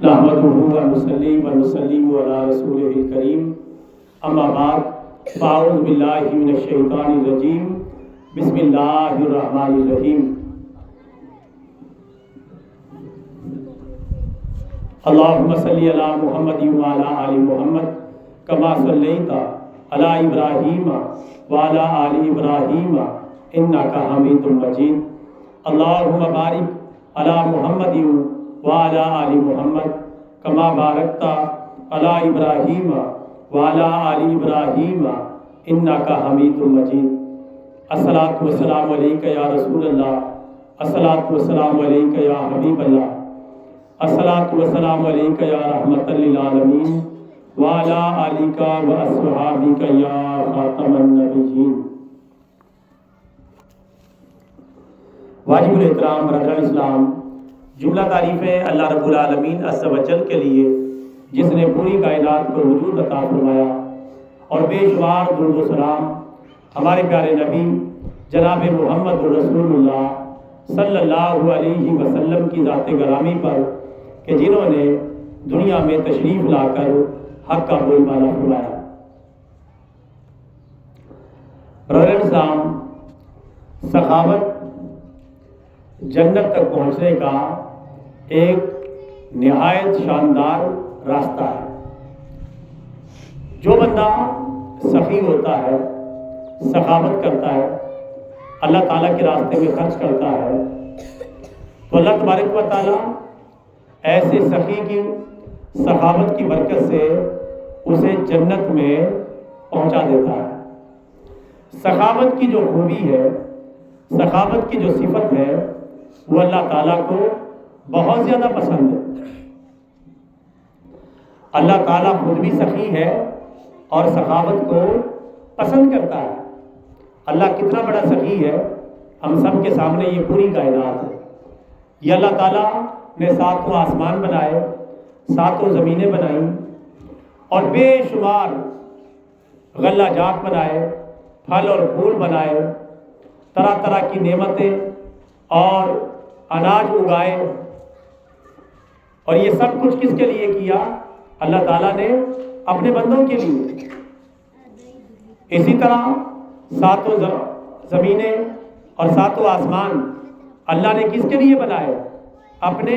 نحمده ونصلي ونسلم على رسوله الكريم اما بعد فاعوذ بالله من الشیطان الرجیم بسم اللہ الرحمن الرحیم اللهم صل علی محمد وعلى آل محمد كما صلیت علی ابراہیم وعلى آل ابراہیم انک حمید مجید اللهم بارک علی محمد وعلى آل محمد كما بارکت علی ابراہیم وعلى آل ابراہیم انک حمید مجید۔ الصلاۃ والسلام علیک یا رسول اللہ، الصلاۃ والسلام علیک یا حبیب اللہ، الصلاۃ والسلام علیک یا رحمۃ للعالمین وعلی آلک واصحابک یا خاتم النبیین۔ واجب الاحترام برادران اسلام، جملہ تعریفیں اللہ رب العالمین عز و جل کے لیے جس نے پوری کائنات کو وجود عطا فرمایا، اور بے شمار درود و سلام ہمارے پیارے نبی جناب محمد رسول اللہ صلی اللہ علیہ وسلم کی ذات گرامی پر کہ جنہوں نے دنیا میں تشریف لا کر حق کا بول بالا فرمایا۔ برادران اسلام، سخاوت جنت تک پہنچنے کا ایک نہایت شاندار راستہ ہے۔ جو بندہ سخی ہوتا ہے، سخاوت کرتا ہے، اللہ تعالیٰ کے راستے میں خرچ کرتا ہے، تو اللہ تبارک و تعالیٰ ایسے سخی کی سخاوت کی برکت سے اسے جنت میں پہنچا دیتا ہے۔ سخاوت کی جو خوبی ہے، سخاوت کی جو صفت ہے، وہ اللہ تعالیٰ کو بہت زیادہ پسند ہے۔ اللہ تعالیٰ خود بھی سخی ہے اور سخاوت کو پسند کرتا ہے۔ اللہ کتنا بڑا سخی ہے، ہم سب کے سامنے یہ پوری کائنات ہے۔ یہ اللہ تعالیٰ نے ساتوں آسمان بنائے، ساتوں زمینیں بنائیں، اور بے شمار غلہ جات بنائے، پھل اور پھول بنائے، طرح طرح کی نعمتیں اور اناج اگائے، اور یہ سب کچھ کس کے لیے کیا؟ اللہ تعالیٰ نے اپنے بندوں کے لیے۔ اسی طرح ساتوں زمینیں اور ساتوں آسمان اللہ نے کس کے لیے بنائے؟ اپنے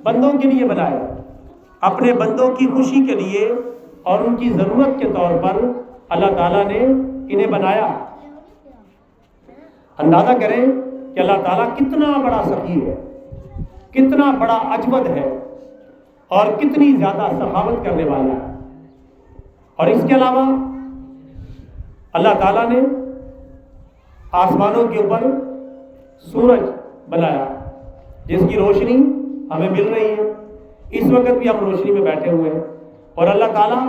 بندوں کے لیے بنائے، اپنے بندوں کی خوشی کے لیے اور ان کی ضرورت کے طور پر اللہ تعالیٰ نے انہیں بنایا۔ اندازہ کریں کہ اللہ تعالیٰ کتنا بڑا سخی ہے، کتنا بڑا اجود ہے، اور کتنی زیادہ سخاوت کرنے والا ہے۔ اور اس کے علاوہ اللہ تعالیٰ نے آسمانوں کے اوپر سورج بنایا، جس کی روشنی ہمیں مل رہی ہے۔ اس وقت بھی ہم روشنی میں بیٹھے ہوئے ہیں، اور اللہ تعالیٰ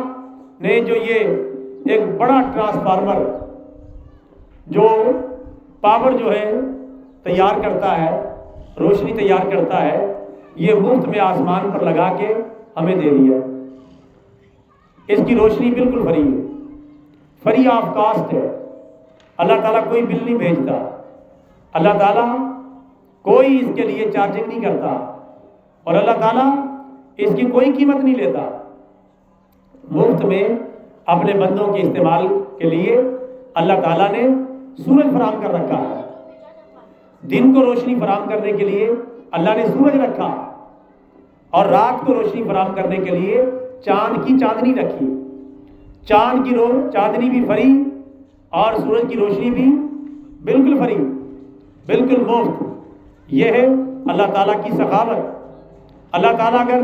نے جو یہ ایک بڑا ٹرانسفارمر جو پاور جو ہے تیار کرتا ہے، روشنی تیار کرتا ہے، یہ مفت میں آسمان پر لگا کے ہمیں دے دیا۔ اس کی روشنی بالکل فری ہے، فری آف کاسٹ ہے۔ اللہ تعالیٰ کوئی بل نہیں بھیجتا، اللہ تعالیٰ کوئی اس کے لیے چارجنگ نہیں کرتا، اور اللہ تعالیٰ اس کی کوئی قیمت نہیں لیتا۔ مفت میں اپنے بندوں کے استعمال کے لیے اللہ تعالیٰ نے سورج فراہم کر رکھا ہے۔ دن کو روشنی فراہم کرنے کے لیے اللہ نے سورج رکھا، اور رات کو روشنی فراہم کرنے کے لیے چاند کی چاندنی رکھی۔ چاند کی چاندنی بھی فری، اور سورج کی روشنی بھی بالکل فری، بالکل مفت۔ یہ ہے اللہ تعالیٰ کی سخاوت۔ اللہ تعالیٰ اگر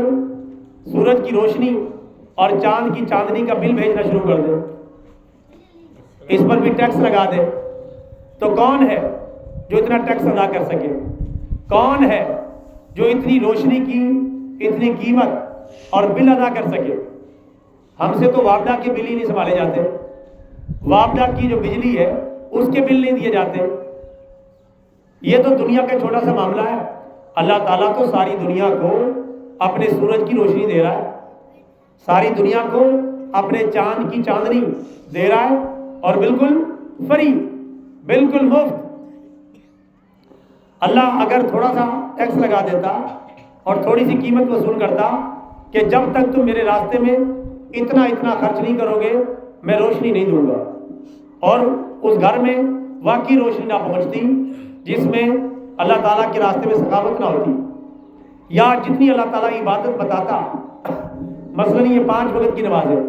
سورج کی روشنی اور چاند کی چاندنی کا بل بھیجنا شروع کر دے، اس پر بھی ٹیکس لگا دے، تو کون ہے جو اتنا ٹیکس ادا کر سکے؟ کون ہے جو اتنی روشنی کی اتنی قیمت اور بل ادا کر سکے؟ ہم سے تو وابڈا کے بل ہی نہیں سنبھالے جاتے، وابڈا کی جو بجلی ہے اس کے بل نہیں دیے جاتے۔ یہ تو دنیا کا چھوٹا سا معاملہ ہے، اللہ تعالیٰ تو ساری دنیا کو اپنے سورج کی روشنی دے رہا ہے، ساری دنیا کو اپنے چاند کی چاندنی دے رہا ہے، اور بالکل فری، بالکل مفت۔ اللہ اگر تھوڑا سا ٹیکس لگا دیتا اور تھوڑی سی قیمت وصول کرتا کہ جب تک تم میرے راستے میں اتنا خرچ نہیں کرو گے میں روشنی نہیں دوں گا، اور اس گھر میں واقعی روشنی نہ پہنچتی جس میں اللہ تعالیٰ کے راستے میں سخاوت نہ ہوتی، یا جتنی اللہ تعالیٰ عبادت بتاتا، مثلاً یہ 5 وقت کی نمازیں،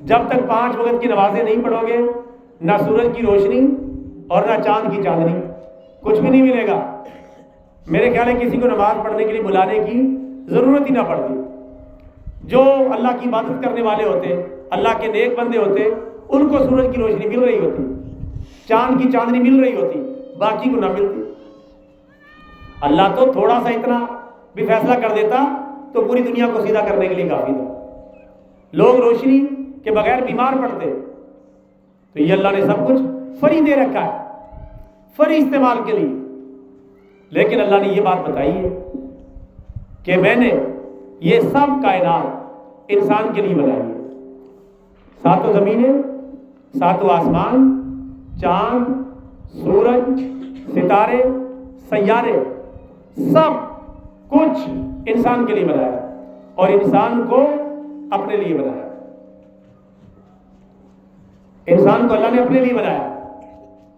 جب تک 5 وقت کی نمازیں نہیں پڑھو گے نہ سورج کی روشنی اور نہ چاند کی چاندنی، کچھ بھی نہیں ملے گا۔ میرے خیال ہے کسی کو نماز پڑھنے کے لیے بلانے کی ضرورت ہی نہ پڑتی۔ جو اللہ کی عبادت کرنے والے ہوتے، اللہ کے نیک بندے ہوتے، ان کو سورج کی روشنی مل رہی ہوتی، چاند کی چاندنی مل رہی ہوتی، باقی کو نہ ملتی۔ اللہ تو تھوڑا سا اتنا بھی فیصلہ کر دیتا تو پوری دنیا کو سیدھا کرنے کے لیے کافی تھا۔ لوگ روشنی کے بغیر بیمار پڑتے، تو یہ اللہ نے سب کچھ فری دے رکھا ہے، فری استعمال کے لیے۔ لیکن اللہ نے یہ بات بتائی ہے کہ میں نے یہ سب کائنات انسان کے لیے بنائی ہے، 7 زمینیں، 7 آسمان، چاند، سورج، ستارے، سیارے، سب کچھ انسان کے لیے بنایا اور انسان کو اپنے لیے بنایا۔ انسان کو اللہ نے اپنے لیے بنایا۔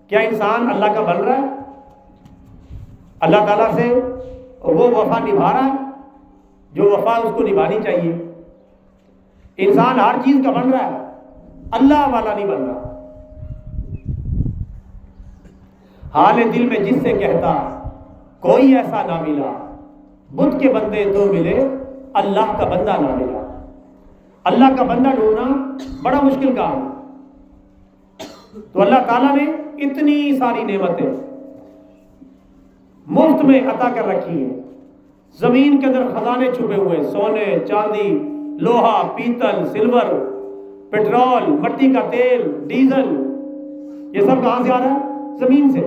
کیا انسان اللہ کا بن رہا ہے؟ اللہ تعالیٰ سے وہ وفا نبھا رہا ہے جو وفا اس کو نبھانی چاہیے؟ انسان ہر چیز کا بن رہا ہے، اللہ والا نہیں بن رہا۔ حال دل میں جس سے کہتا کوئی ایسا نہ ملا، بت کے بندے تو ملے اللہ کا بندہ نہ ملا۔ اللہ کا بندہ ڈھونڈنا بڑا مشکل کام ہے۔ تو اللہ تعالیٰ نے اتنی ساری نعمتیں مفت میں عطا کر رکھی ہیں۔ زمین کے اندر خزانے چھپے ہوئے، سونے، چاندی، لوہا، پیتل، سلور، پیٹرول، مٹی کا تیل، ڈیزل، یہ سب کہاں سے آ رہا ہے؟ زمین سے،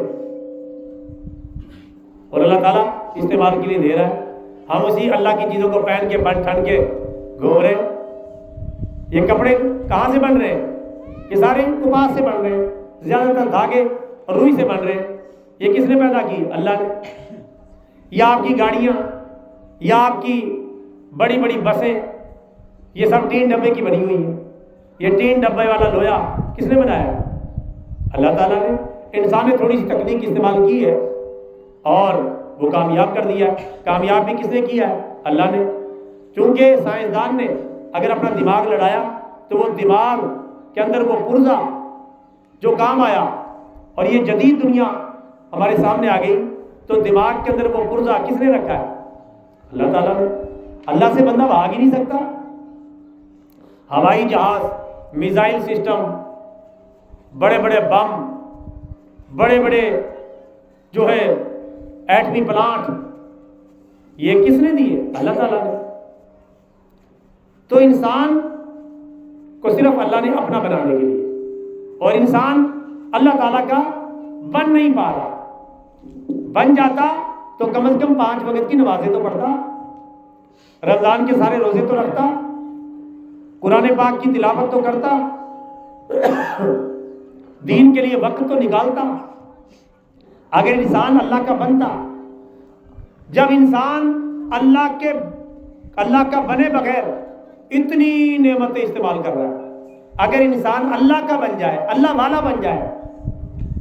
اور اللہ تعالیٰ استعمال کے لیے دے رہا ہے۔ ہم اسی اللہ کی چیزوں کو پہن کے بن ٹھن کے گھوم رہے ہیں۔ یہ کپڑے کہاں سے بن رہے ہیں؟ یہ سارے کپاس سے بن رہے ہیں، زیادہ تر دھاگے اور روئی سے بن رہے ہیں۔ یہ کس نے پیدا کی؟ اللہ نے۔ یا آپ کی گاڑیاں، یا آپ کی بڑی بڑی بسیں، یہ سب ٹین ڈبے کی بنی ہوئی ہیں۔ یہ ٹین ڈبے والا لویا کس نے بنایا؟ اللہ تعالیٰ نے۔ انسان نے تھوڑی سی تکنیک استعمال کی ہے اور وہ کامیاب کر دیا ہے۔ کامیاب بھی کس نے کیا ہے؟ اللہ نے۔ چونکہ سائنسدان نے اگر اپنا دماغ لڑایا تو وہ دماغ کے اندر وہ پرزہ جو کام آیا، اور یہ جدید دنیا ہمارے سامنے آ گئی، تو دماغ کے اندر وہ پرزہ کس نے رکھا ہے؟ اللہ تعالیٰ نے۔ اللہ سے بندہ بھاگ ہی نہیں سکتا۔ ہوائی جہاز، میزائل سسٹم، بڑے بڑے بم، بڑے بڑے جو ہے ایٹمی پلانٹ، یہ کس نے دیے؟ اللہ تعالیٰ نے۔ تو انسان کو صرف اللہ نے اپنا بنانے کے لیے، اور انسان اللہ تعالیٰ کا بن نہیں پا رہا۔ بن جاتا تو کم از کم 5 وقت کی نمازیں تو پڑھتا، رمضان کے سارے روزے تو رکھتا، قرآن پاک کی تلاوت تو کرتا، دین کے لیے وقت تو نکالتا۔ اگر انسان اللہ کا بنتا، جب انسان اللہ کا بنے بغیر اتنی نعمتیں استعمال کر رہا ہے، اگر انسان اللہ کا بن جائے، اللہ والا بن جائے،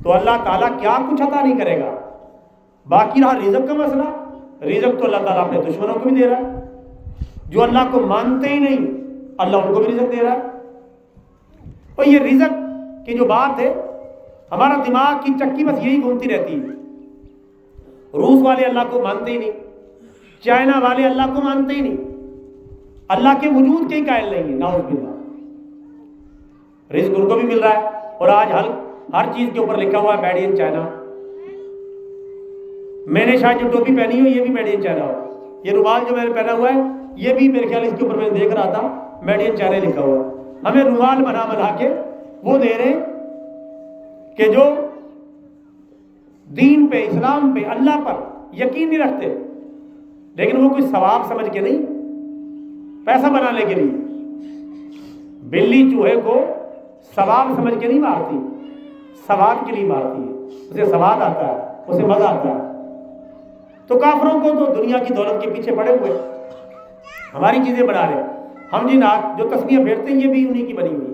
تو اللہ تعالیٰ کیا کچھ عطا نہیں کرے گا۔ باقی رہا رزق کا مسئلہ، رزق تو اللہ تعالیٰ اپنے دشمنوں کو بھی دے رہا ہے۔ جو اللہ کو مانتے ہی نہیں، اللہ ان کو بھی رزق دے رہا ہے۔ اور یہ رزق کی جو بات ہے، ہمارا دماغ کی چکی بس یہی گھومتی رہتی ہے۔ روس والے اللہ کو مانتے ہی نہیں، چائنا والے اللہ کو مانتے ہی نہیں، اللہ کے وجود کے ہی قائل نہیں ہے، نعوذ باللہ۔ رزق ان کو بھی مل رہا ہے، اور آج ہر چیز کے اوپر لکھا ہوا ہے میڈ ان چائنا۔ میں نے شاید جو ٹوپی پہنی ہو یہ بھی میڈ ان چائنا ہو، یہ رومال جو میں نے پہنا ہوا ہے یہ بھی میرے خیال اس کے اوپر میں دیکھ رہا تھا میڈ ان چائنا لکھا ہوا ہے۔ ہمیں رومال بنا کے وہ دے رہے کہ جو دین پہ، اسلام پہ، اللہ پر یقین نہیں رکھتے، لیکن وہ کوئی ثواب سمجھ کے نہیں، پیسہ بنانے کے لیے۔ بلی چوہے کو ثواب سمجھ کے نہیں مارتی، سواد کے لیے مارتی ہے، اسے سواد آتا ہے، اسے مزہ آتا ہے۔ تو کافروں کو تو دنیا کی دولت کے پیچھے پڑے ہوئے، ہماری چیزیں بنا رہے ہیں ہم، جن جو تسبیحیں پھیرتے ہیں یہ بھی انہی کی بنی ہوئی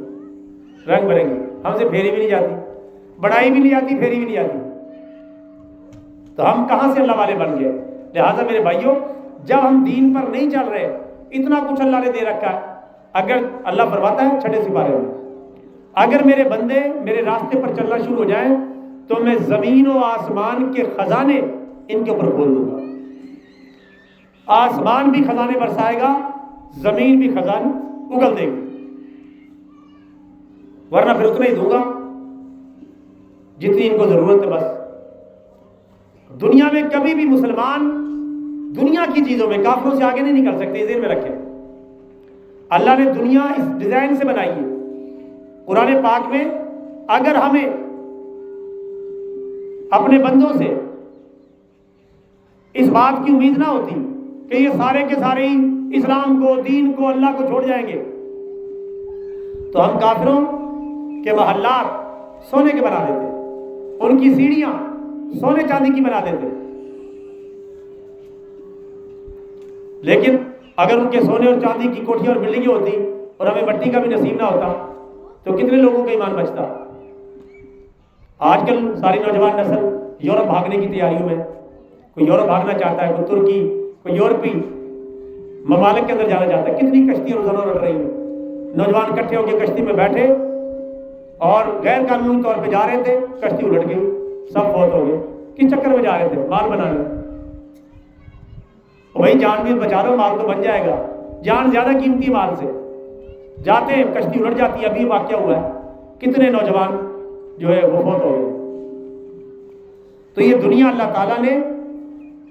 رنگ برنگی، ہم سے پھیری بھی نہیں جاتی، بڑائی بھی نہیں آتی، پھیری بھی نہیں آتی، تو ہم کہاں سے اللہ والے بن گئے؟ لہٰذا میرے بھائیوں، جب ہم دین پر نہیں چل رہے، اتنا کچھ اللہ نے دے رکھا ہے، اگر اللہ فرماتا ہے 6 سپارے میں، اگر میرے بندے میرے راستے پر چلنا شروع ہو جائیں تو میں زمین و آسمان کے خزانے ان کے اوپر کھول دوں گا، آسمان بھی خزانے برسائے گا، زمین بھی خزانے اگل دے گی، ورنہ پھر اتنا ہی دوں گا جتنی ان کو ضرورت ہے بس۔ دنیا میں کبھی بھی مسلمان دنیا کی چیزوں میں کافروں سے آگے نہیں نکل سکتے، ذہن میں رکھیں۔ اللہ نے دنیا اس ڈیزائن سے بنائی ہے، قرآن پاک میں اگر ہمیں اپنے بندوں سے اس بات کی امید نہ ہوتی کہ یہ سارے کے سارے اسلام کو، دین کو، اللہ کو چھوڑ جائیں گے، تو ہم کافروں کے محلات سونے کے بنا دیتے، ان کی سیڑھیاں سونے چاندی کی بنا دیتے، لیکن اگر ان کے سونے اور چاندی کی کوٹھیاں اور بلڈنگیں ہوتی اور ہمیں مٹی کا بھی نصیب نہ ہوتا تو کتنے لوگوں کا ایمان بچتا۔ آج کل ساری نوجوان نسل یورپ بھاگنے کی تیاریوں میں، کوئی یورپ بھاگنا چاہتا ہے، کوئی ترکی، کوئی یورپی ممالک کے اندر جانا چاہتا ہے، کتنی کشتیاں روزانہ اڑ رہی ہیں، نوجوان اکٹھے ہو کے کشتی میں بیٹھے اور غیر قانونی طور پہ جا رہے تھے، کشتی الٹ گئی، سب فوت ہو گئے، کس چکر میں جا رہے تھے؟ مال بنانے۔ بھائی جان بھی بچا لو، مال تو بن جائے گا، جان زیادہ قیمتی مال سے، جاتے ہیں کشتی الٹ جاتی ہے، ابھی واقعہ ہوا ہے، کتنے نوجوان جو ہے وہ فوت ہو گئے۔ تو یہ دنیا اللہ تعالیٰ نے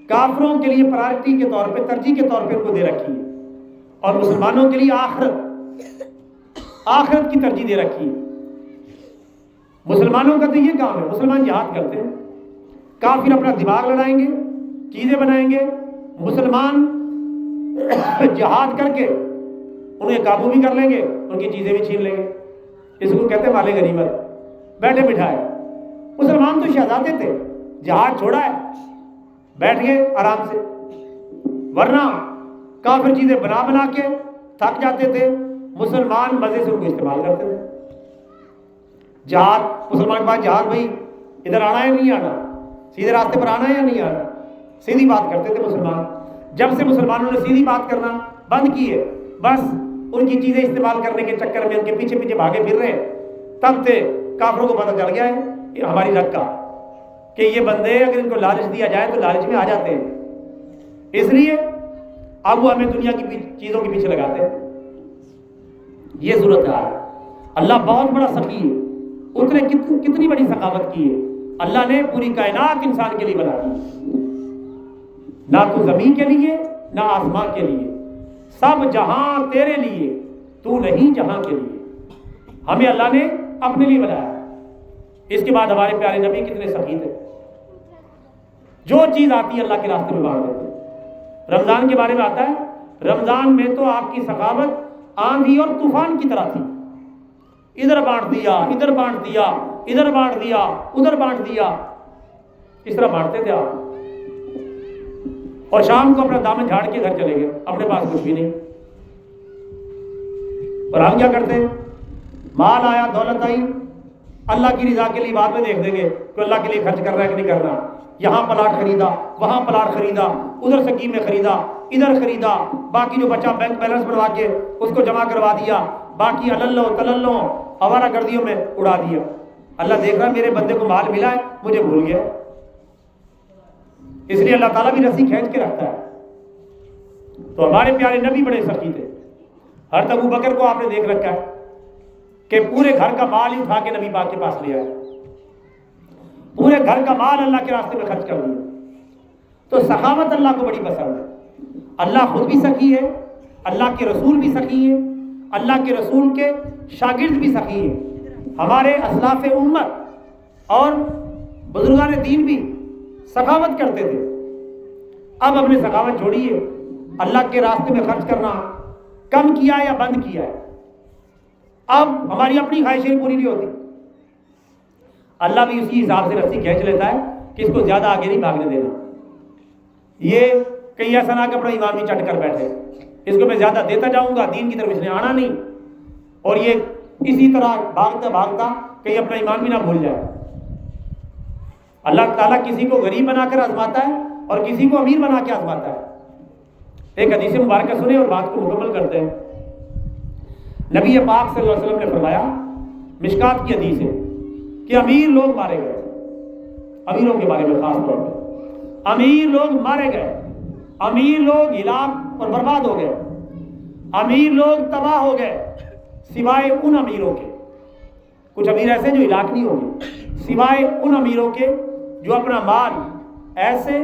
کافروں کے لیے پرائرٹی کے طور پہ، ترجیح کے طور پہ ان کو دے رکھی ہے، اور مسلمانوں کے لیے آخرت کی ترجیح دے رکھی ہے۔ مسلمانوں کا تو یہ کام ہے، مسلمان جہاد کرتے ہیں، کافر اپنا دماغ لڑائیں گے، چیزیں بنائیں گے، مسلمان جہاد کر کے انہیں قابو بھی کر لیں گے، ان کی چیزیں بھی چھین لیں گے، اس کو کہتے ہیں مال غنیمت، بیٹھے بٹھائے۔ مسلمان تو شہزادے تھے، جہاد چھوڑا ہے، بیٹھ گئے آرام سے، ورنہ کافر چیزیں بنا بنا کے تھک جاتے تھے، مسلمان مزے سے ان کو استعمال کرتے تھے۔ جہاد، مسلمان کے پاس جہاد، بھائی ادھر آنا ہے نہیں آنا، سیدھے راستے پر آنا ہے یا نہیں آنا، سیدھی بات کرتے تھے مسلمان۔ جب سے مسلمانوں نے سیدھی بات کرنا بند کی ہے، بس ان کی چیزیں استعمال کرنے کے چکر میں ان کے پیچھے پیچھے بھاگے پھر رہے ہیں، تب سے کافروں کو پتہ چل گیا ہے ہماری رگ کا کہ یہ بندے اگر ان کو لالچ دیا جائے تو لالچ میں آ جاتے ہیں، اس لیے اب وہ ہمیں دنیا کی چیزوں کے پیچھے لگاتے ہیں۔ یہ صورت ہے۔ اللہ بہت بڑا سخی ہے، اس نے کتنی بڑی سخاوت کی ہے، اللہ نے پوری کائنات انسان کے لیے بنا دی، نہ تو زمین کے لیے نہ آسمان کے لیے، سب جہاں تیرے لیے، تو نہیں جہاں کے لیے، ہمیں اللہ نے اپنے لیے بنایا۔ اس کے بعد ہمارے پیارے نبی کتنے سخی تھے، جو چیز آتی ہے اللہ کے راستے میں بانٹ دیتے ہیں۔ رمضان کے بارے میں آتا ہے، رمضان میں تو آپ کی سخاوت آندھی اور طوفان کی طرح تھی، ادھر بانٹ دیا، ادھر بانٹ دیا، ادھر بانٹ دیا، ادھر بانٹ دیا، اس طرح بانٹتے تھے آپ، اور شام کو اپنا دامن جھاڑ کے گھر چلے گئے، اپنے پاس کچھ بھی نہیں۔ اور ہم کیا کرتے ہیں؟ مال آیا، دولت آئی، اللہ کی رضا کے لیے بعد میں دیکھ دیں گے کہ اللہ کے لیے خرچ کر رہا ہے کہ نہیں کر رہا، یہاں پلاٹ خریدا، وہاں پلاٹ خریدا، ادھر سکیم میں خریدا، ادھر خریدا، باقی جو بچا بینک بیلنس بنوا کے اس کو جمع کروا دیا، باقی اللو تللو آوارہ گردیوں میں اڑا دیا۔ اللہ دیکھ رہا میرے بندے کو مال ملا ہے، مجھے بھول گیا، اس لیے اللہ تعالیٰ بھی رسی کھینچ کے رکھتا ہے۔ تو ہمارے پیارے نبی بڑے سخی تھے، حضرت ابو بکر کو آپ نے دیکھ رکھا ہے کہ پورے گھر کا مال ہی اٹھا کے نبی پاک کے پاس لے آئے، پورے گھر کا مال اللہ کے راستے میں خرچ کر دیا۔ تو سخاوت اللہ کو بڑی پسند ہے، اللہ خود بھی سخی ہے، اللہ کے رسول بھی سخی ہے، اللہ کے رسول کے شاگرد بھی سخی ہیں، ہمارے اسلاف امت اور بزرگان دین بھی سخاوت کرتے تھے۔ اب ہم نے سخاوت چھوڑی ہے، اللہ کے راستے میں خرچ کرنا کم کیا یا بند کیا ہے، اب ہماری اپنی خواہشیں پوری نہیں ہوتی، اللہ بھی اسی حساب سے رسی کھینچ لیتا ہے کہ اس کو زیادہ آگے نہیں بھاگنے دینا۔ یہ کہیں ایسا نہ کہ اپنا ایمان بھی چٹ کر بیٹھے، اس کو میں زیادہ دیتا جاؤں گا، دین کی طرف اس نے آنا نہیں، اور یہ اسی طرح بھاگتا بھاگتا کہیں اپنا ایمان بھی نہ بھول جائے۔ اللہ تعالیٰ کسی کو غریب بنا کر آزماتا ہے اور کسی کو امیر بنا کے آزماتا ہے۔ ایک حدیث مبارکہ سنیں اور بات کو مکمل کرتے ہیں۔ نبی پاک صلی اللہ علیہ وسلم نے فرمایا، مشکات کی حدیث ہے، کہ امیر لوگ مارے گئے، امیروں کے بارے میں خاص طور پہ امیر لوگ مارے گئے، امیر لوگ ہلاک اور برباد ہو گئے، امیر لوگ تباہ ہو گئے، سوائے ان امیروں کے، کچھ امیر ایسے جو ہلاک نہیں ہوں گے، سوائے ان امیروں کے جو اپنا مال ایسے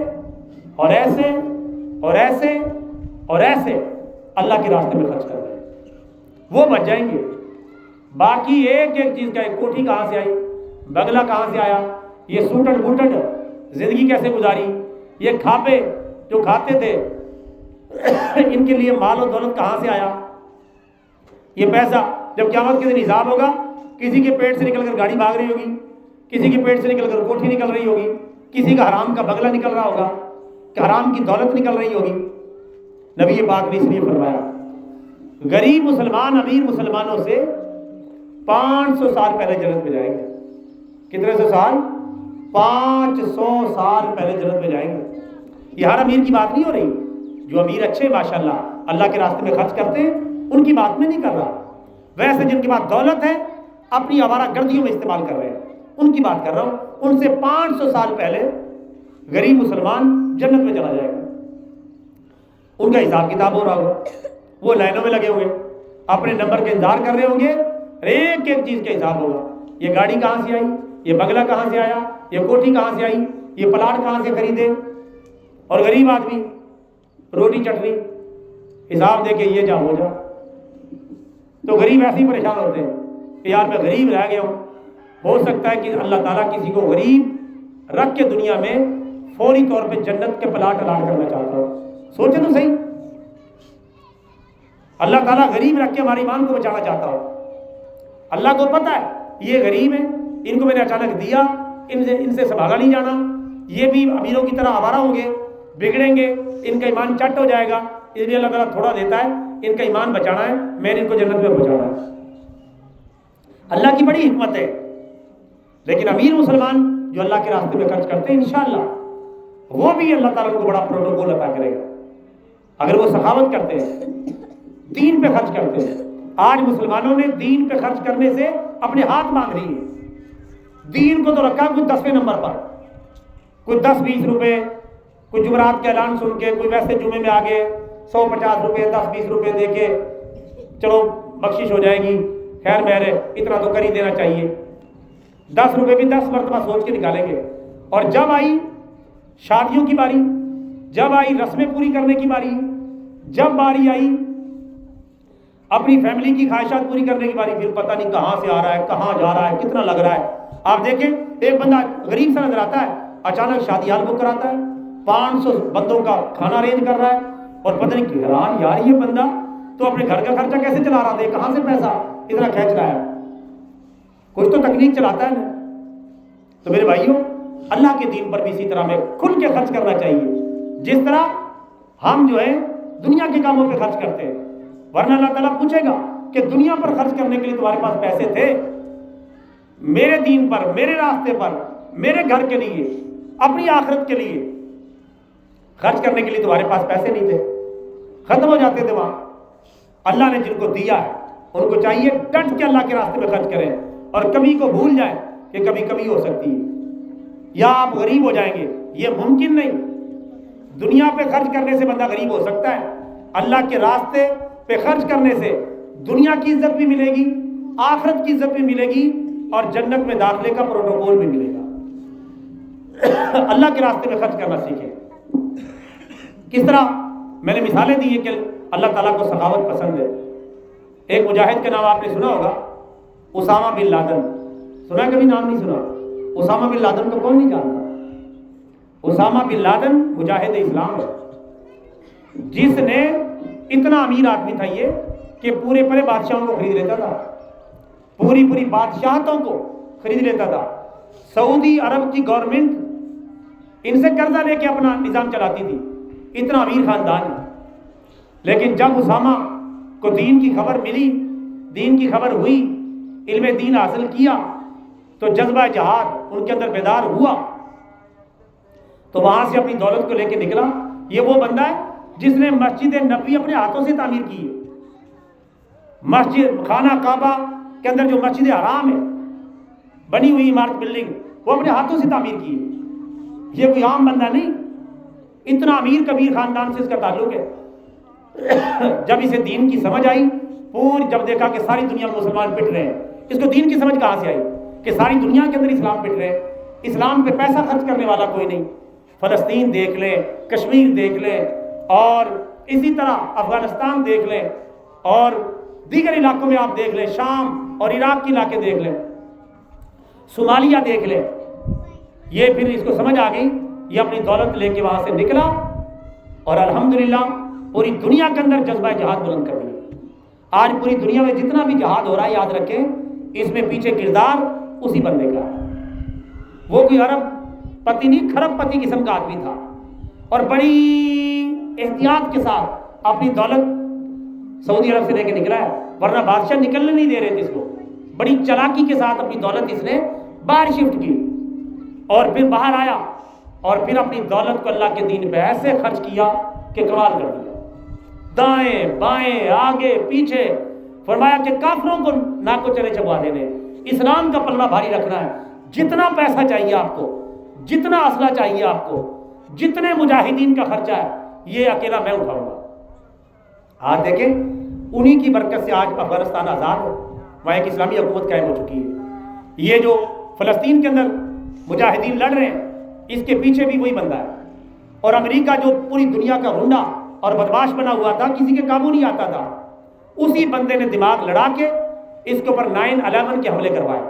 اور ایسے اور ایسے اور ایسے اللہ کے راستے میں خرچ کر رہے ہیں، وہ بچ جائیں گے۔ باقی ایک ایک چیز کا، ایک کوٹھی کہاں سے آئی، بگلا کہاں سے آیا، یہ سوٹڑ بوٹڑ زندگی کیسے گزاری، یہ کھاپے جو کھاتے تھے ان کے لیے مال و دولت کہاں سے آیا، یہ پیسہ جب قیامت کے دن حساب ہوگا، کسی کے پیٹ سے نکل کر گاڑی بھاگ رہی ہوگی، کسی کے پیٹ سے نکل کر کوٹھی نکل رہی ہوگی، کسی کا حرام کا بگلا نکل رہا ہوگا، کہ حرام کی دولت نکل رہی ہوگی۔ نبی پاک نے اس لیے فرمایا، غریب مسلمان امیر مسلمانوں سے 500 سال پہلے جنت میں جائیں گے۔ کتنے سو سال؟ 500 سال پہلے جنت میں جائیں گے۔ یہ ہر امیر کی بات نہیں ہو رہی، جو امیر اچھے ماشاءاللہ اللہ کے راستے میں خرچ کرتے ہیں ان کی بات میں نہیں کر رہا، ویسے جن کے پاس دولت ہے اپنی آوارہ گردیوں میں استعمال کر رہے ہیں ان کی بات کر رہا ہوں۔ ان سے 500 سال پہلے غریب مسلمان جنت میں چلا جائے گا، ان کا حساب کتاب ہو رہا ہوگا، وہ لائنوں میں لگے ہوئے اپنے نمبر کے انتظار کر رہے ہوں گے، ایک ایک چیز کا حساب ہوگا، یہ گاڑی کہاں سے آئی، یہ بگلا کہاں سے آیا، یہ کوٹھی کہاں سے آئی، یہ پلاٹ کہاں سے خریدے، اور غریب آدمی روٹی چٹنی حساب دے کے یہ جا ہو جا۔ تو غریب ایسے ہی پریشان ہوتے ہیں کہ یار میں غریب رہ گیا ہوں، ہو سکتا ہے کہ اللہ تعالیٰ کسی کو غریب رکھ کے دنیا میں فوری طور پہ جنت کے پلاٹ الاٹ کرنا چاہتا ہو۔ سوچے تو صحیح، اللہ تعالیٰ غریب رکھ کے ہماری ایمان کو بچانا چاہتا ہو۔ اللہ کو پتہ ہے یہ غریب ہیں، ان کو میں نے اچانک دیا، ان سے سنبھالا نہیں جانا، یہ بھی امیروں کی طرح آوارہ ہوں گے، بگڑیں گے، ان کا ایمان چٹ ہو جائے گا، اس لیے اللہ تعالیٰ تھوڑا دیتا ہے، ان کا ایمان بچانا ہے، میں نے ان کو جنت میں پہنچانا ہے۔ اللہ کی بڑی حکمت ہے۔ لیکن امیر مسلمان جو اللہ کے راستے میں خرچ کرتے ہیں انشاءاللہ وہ بھی اللہ تعالیٰ کو بڑا پروٹوکول عطا کرے گا اگر وہ سخاوت کرتے ہیں، دین پہ خرچ کرتے ہیں۔ آج مسلمانوں نے دین پہ خرچ کرنے سے اپنے ہاتھ باندھ رہی ہے، دین کو تو رکھا کوئی 10ویں نمبر پر، کوئی 10-20 روپے، کوئی جمعرات کے اعلان سن کے، کوئی ویسے جمعے میں آگے 150 روپے 10-20 روپے دے کے چلو بخشش ہو جائے گی، خیر میرے اتنا تو کر ہی دینا چاہیے، 10 روپے بھی 10 مرتبہ سوچ کے نکالیں گے۔ اور جب آئی شادیوں کی باری، جب آئی رسمیں پوری کرنے کی باری، جب باری آئی اپنی فیملی کی خواہشات پوری کرنے کی باری، پھر پتہ نہیں کہاں سے آ رہا ہے، کہاں جا رہا ہے، کتنا لگ رہا ہے۔ آپ دیکھیں ایک بندہ غریب سا نظر آتا ہے، اچانک شادی ہال بک کراتا ہے، 500 بندوں کا کھانا ارینج کر رہا ہے، اور پتہ نہیں کہ حیران یار یہ بندہ تو اپنے گھر کا خرچہ کیسے چلا رہا تھا، کہاں سے پیسہ اتنا کھینچ رہا ہے، کچھ تو تکنیک چلاتا ہے نا۔ تو میرے بھائیوں اللہ کے دین پر بھی اسی طرح میں کھل کے خرچ کرنا چاہیے، جس طرح ہم جو ہے دنیا کے کاموں پہ خرچ کرتے ہیں، ورنہ اللہ تعالیٰ پوچھے گا کہ دنیا پر خرچ کرنے کے لیے تمہارے پاس پیسے تھے، میرے دین پر، میرے راستے پر، میرے گھر کے لیے، اپنی آخرت کے لیے خرچ کرنے کے لیے تمہارے پاس پیسے نہیں تھے، ختم ہو جاتے تھے وہاں۔ اللہ نے جن کو دیا ہے ان کو چاہیے ڈٹ کے اللہ کے راستے میں خرچ کریں، اور کمی کو بھول جائیں کہ کبھی کمی ہو سکتی ہے، یا آپ غریب ہو جائیں گے، یہ ممکن نہیں۔ دنیا پہ خرچ کرنے سے بندہ غریب ہو سکتا ہے، اللہ کے راستے پہ خرچ کرنے سے دنیا کی عزت بھی ملے گی، آخرت کی عزت بھی ملے گی، اور جنت میں داخلے کا پروٹوکول بھی ملے گا۔ اللہ کے راستے میں خرچ کرنا سیکھیں۔ کس طرح میں نے مثالیں دی ہیں کہ اللہ تعالیٰ کو سخاوت پسند ہے۔ ایک مجاہد کا نام آپ نے سنا ہوگا، اسامہ بن لادن، سنا کبھی؟ نام نہیں سنا؟ اسامہ بن لادن کو کون نہیں جانتا؟ اسامہ بن لادن مجاہد اسلام ہے، جس نے اتنا امیر آدمی تھا یہ کہ پورے بادشاہوں کو خرید لیتا تھا، پوری بادشاہتوں کو خرید لیتا تھا۔ سعودی عرب کی گورنمنٹ ان سے قرضہ لے کے اپنا نظام چلاتی تھی، اتنا امیر خاندان ہے. لیکن جب اسامہ کو دین کی خبر ملی، دین کی خبر ہوئی، علم دین حاصل کیا، تو جذبہ جہاد ان کے اندر بیدار ہوا، تو وہاں سے اپنی دولت کو لے کے نکلا. یہ وہ بندہ ہے جس نے مسجد نبوی اپنے ہاتھوں سے تعمیر کی ہے. مسجد خانہ کعبہ کے اندر جو مسجد حرام ہے، بنی ہوئی عمارت بلڈنگ، وہ اپنے ہاتھوں سے تعمیر کی ہے. یہ کوئی عام بندہ نہیں، اتنا امیر کبیر خاندان سے اس کا تعلق ہے. جب اسے دین کی سمجھ آئی، پوری جب دیکھا کہ ساری دنیا میں مسلمان پٹ رہے ہیں، اس کو دین کی سمجھ کہاں سے آئی کہ ساری دنیا کے اندر اسلام پٹ رہے ہیں، اسلام پہ پیسہ خرچ کرنے والا کوئی نہیں. فلسطین دیکھ لیں، کشمیر دیکھ لیں، اور اسی طرح افغانستان دیکھ لیں، اور دیگر علاقوں میں آپ دیکھ لیں، شام اور عراق کے علاقے دیکھ لیں، صومالیہ دیکھ لیں. یہ پھر اس کو سمجھ آ گئی، یہ اپنی دولت لے کے وہاں سے نکلا اور الحمدللہ پوری دنیا کے اندر جذبہ جہاد بلند کر دیا. آج پوری دنیا میں جتنا بھی جہاد ہو رہا ہے، یاد رکھیں اس میں پیچھے کردار اسی بندے کا ہے. وہ کوئی ارب پتی نہیں، کھرب پتی قسم کا آدمی تھا، اور بڑی احتیاط کے ساتھ اپنی دولت سعودی عرب سے لے کے نکلا ہے، ورنہ بادشاہ نکلنے نہیں دے رہے تھے اس کو. بڑی چلاکی کے ساتھ اپنی دولت اس نے باہر شفٹ کی، اور پھر باہر آیا اور پھر اپنی دولت کو اللہ کے دین پہ ایسے خرچ کیا کہ کمال کر دیا. دائیں بائیں آگے پیچھے، فرمایا کہ کافروں کو ناک کو چنے چبوا دینے، اسلام کا پلڑا بھاری رکھنا ہے. جتنا پیسہ چاہیے آپ کو، جتنا اسلحہ چاہیے آپ کو، جتنے مجاہدین کا خرچہ ہے، یہ اکیلا میں اٹھاؤں گا. آج دیکھیں انہی کی برکت سے آج افغانستان آزاد ہے، وہاں ایک اسلامی حکومت قائم ہو چکی ہے. یہ جو فلسطین کے اندر مجاہدین لڑ رہے ہیں، اس کے پیچھے بھی وہی بندہ ہے. اور امریکہ جو پوری دنیا کا غنڈہ اور بدماش بنا ہوا تھا، کسی کے قابو نہیں آتا تھا، اسی بندے نے دماغ لڑا کے اس کے اوپر 9/11 کے حملے کروائے.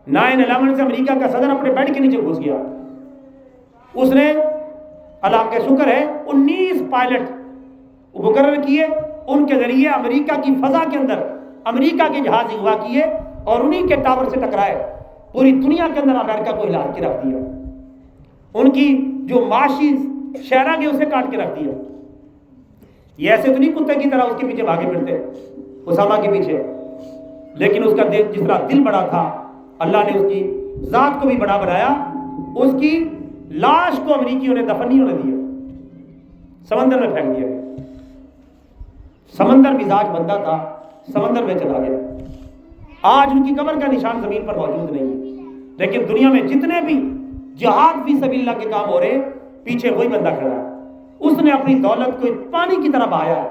9/11 سے امریکہ کا صدر اپنے بیڈ کے نیچے گھس گیا. اس نے اللہ کا شکر ہے 19 پائلٹ مقرر کیے، ان کے ذریعے امریکہ کی فضا کے اندر امریکہ کے جہاز اغوا کیے اور انہی کے ٹاور سے ٹکرائے، پوری دنیا کے اندر امریکہ کو ہلا کے رکھ دیا. ان کی جو معاشی شہرہ کے اسے کاٹ کے رکھ دیا. یہ ایسے تو نہیں کتے کی طرح اس کے پیچھے بھاگے پھرتے اسامہ کے پیچھے، لیکن اس کا جس طرح دل بڑا تھا، اللہ نے اس کی ذات کو بھی بڑا بنایا. اس کی لاش کو امریکیوں نے دفن نہیں ہونے دیا، سمندر میں پھینک دیا. سمندر مزاج بندہ تھا، سمندر میں چلا گیا. آج ان کی قبر کا نشان زمین پر موجود نہیں ہے. لیکن دنیا میں جتنے بھی جہاد فی سبیل اللہ کے کام ہو رہے، پیچھے وہی بندہ کھڑا ہے. اس نے اپنی دولت کو پانی کی طرح بہایا ہے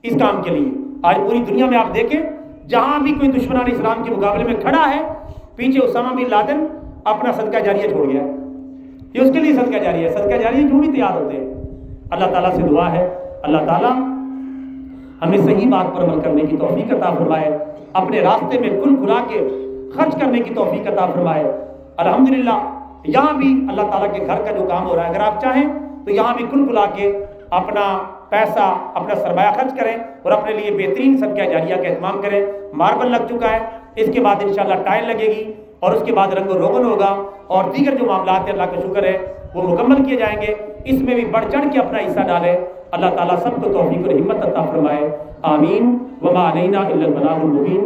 اس کام کے لیے. آج پوری دنیا میں آپ دیکھیں، جہاں بھی کوئی دشمنان اسلام کے مقابلے میں کھڑا ہے، پیچھے اسامہ بن لادن اپنا صدقہ جاریہ چھوڑ گیا ہے. یہ اس کے لیے صدقہ جاریہ ہے. صدقہ جاریہ جو بھی تیار ہوتے ہیں. اللہ تعالیٰ سے دعا ہے، اللہ تعالیٰ ہمیں صحیح بات پر عمل کرنے کی توفیق عطا فرمائے، اپنے راستے میں کھل کھلا کے خرچ کرنے کی توفیق عطا فرمائے. الحمدللہ یہاں بھی اللہ تعالیٰ کے گھر کا جو کام ہو رہا ہے، اگر آپ چاہیں تو یہاں بھی کھل کھلا کے اپنا پیسہ، اپنا سرمایہ خرچ کریں اور اپنے لیے بہترین صدقہ جاریہ کا اہتمام کریں. ماربل لگ چکا ہے، اس کے بعد انشاءاللہ ٹائل لگے گی، اور اس کے بعد رنگ و روغن ہوگا، اور دیگر جو معاملات ہیں اللہ کا شکر ہے وہ مکمل کیے جائیں گے. اس میں بھی بڑھ چڑھ کے اپنا حصہ ڈالیں. اللہ تعالیٰ سب کو توفیق اور ہمت عطا فرمائے. آمین. وما علینا الا البلاغ المبین.